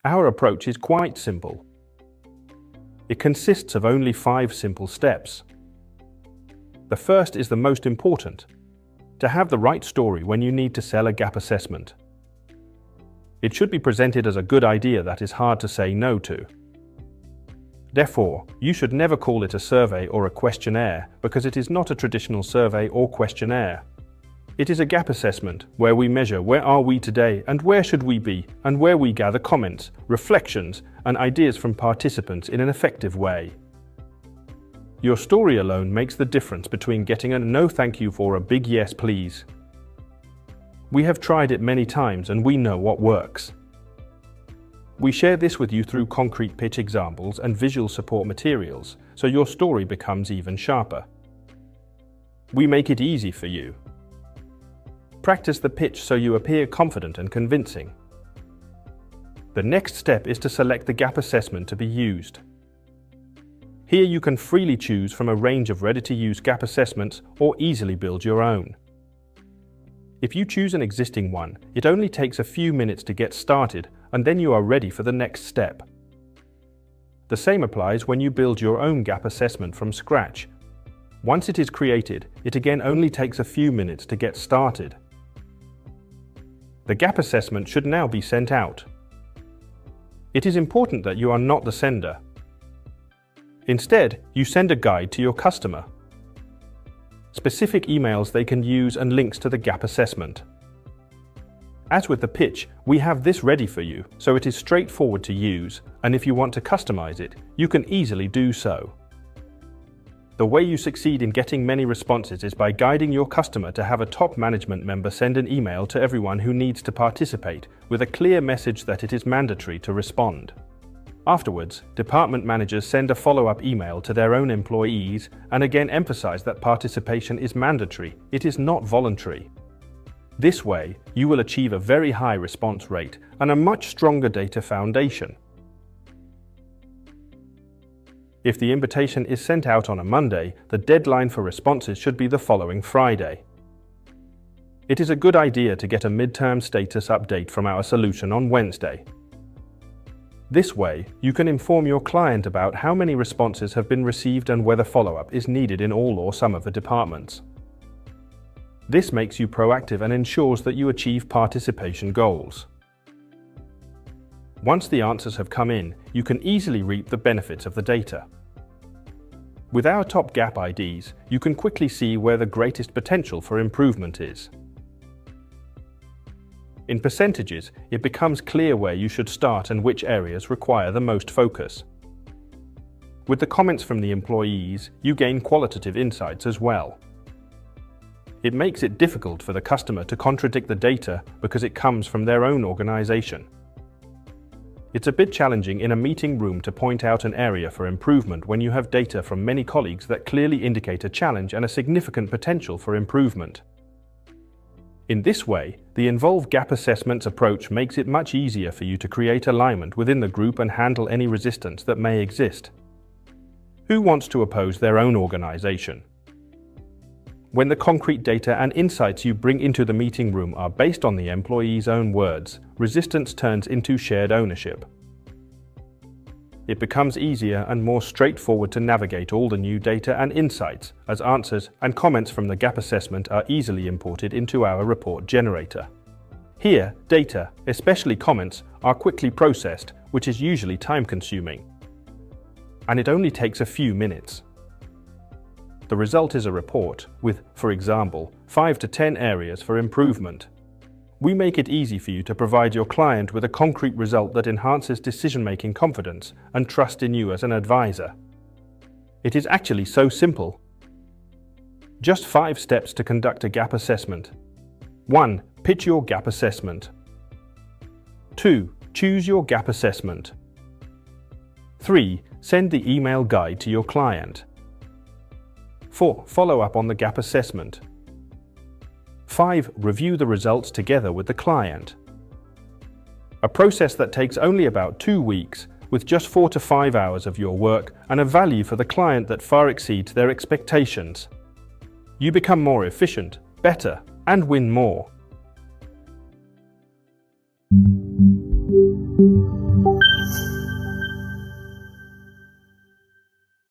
Our approach is quite simple. It consists of only 5 simple steps. The first is the most important: to have the right story when you need to sell a gap assessment. It should be presented as a good idea that is hard to say no to. Therefore, you should never call it a survey or a questionnaire, because it is not a traditional survey or questionnaire. It is a gap assessment where we measure where are we today and where should we be, and where we gather comments, reflections, and ideas from participants in an effective way. Your story alone makes the difference between getting a no thank you or a big yes please. We have tried it many times and we know what works. We share this with you through concrete pitch examples and visual support materials, so your story becomes even sharper. We make it easy for you. Practice the pitch so you appear confident and convincing. The next step is to select the gap assessment to be used. Here you can freely choose from a range of ready-to-use gap assessments or easily build your own. If you choose an existing one, it only takes a few minutes to get started, and then you are ready for the next step. The same applies when you build your own gap assessment from scratch. Once it is created, it again only takes a few minutes to get started. The gap assessment should now be sent out. It is important that you are not the sender. Instead, you send a guide to your customer. Specific emails they can use and links to the gap assessment. As with the pitch, we have this ready for you, so it is straightforward to use, and if you want to customize it, you can easily do so. The way you succeed in getting many responses is by guiding your customer to have a top management member send an email to everyone who needs to participate with a clear message that it is mandatory to respond. Afterwards, department managers send a follow-up email to their own employees and again emphasize that participation is mandatory, it is not voluntary. This way, you will achieve a very high response rate and a much stronger data foundation. If the invitation is sent out on a Monday, the deadline for responses should be the following Friday. It is a good idea to get a midterm status update from our solution on Wednesday. This way, you can inform your client about how many responses have been received and whether follow-up is needed in all or some of the departments. This makes you proactive and ensures that you achieve participation goals. Once the answers have come in, you can easily reap the benefits of the data. With our top gap IDs, you can quickly see where the greatest potential for improvement is. In percentages, it becomes clear where you should start and which areas require the most focus. With the comments from the employees, you gain qualitative insights as well. It makes it difficult for the customer to contradict the data because it comes from their own organization. It's a bit challenging in a meeting room to point out an area for improvement when you have data from many colleagues that clearly indicate a challenge and a significant potential for improvement. In this way, the involved gap assessments approach makes it much easier for you to create alignment within the group and handle any resistance that may exist. Who wants to oppose their own organization? When the concrete data and insights you bring into the meeting room are based on the employee's own words, resistance turns into shared ownership. It becomes easier and more straightforward to navigate all the new data and insights, as answers and comments from the gap assessment are easily imported into our report generator. Here, data, especially comments, are quickly processed, which is usually time-consuming. And it only takes a few minutes. The result is a report with, for example, 5 to 10 areas for improvement. We make it easy for you to provide your client with a concrete result that enhances decision-making confidence and trust in you as an advisor. It is actually so simple. Just 5 steps to conduct a gap assessment. 1. Pitch your gap assessment. 2. Choose your gap assessment. 3. Send the email guide to your client. 4. Follow up on the gap assessment. 5. Review the results together with the client. A process that takes only about 2 weeks, with just 4 to 5 hours of your work and a value for the client that far exceeds their expectations. You become more efficient, better, and win more.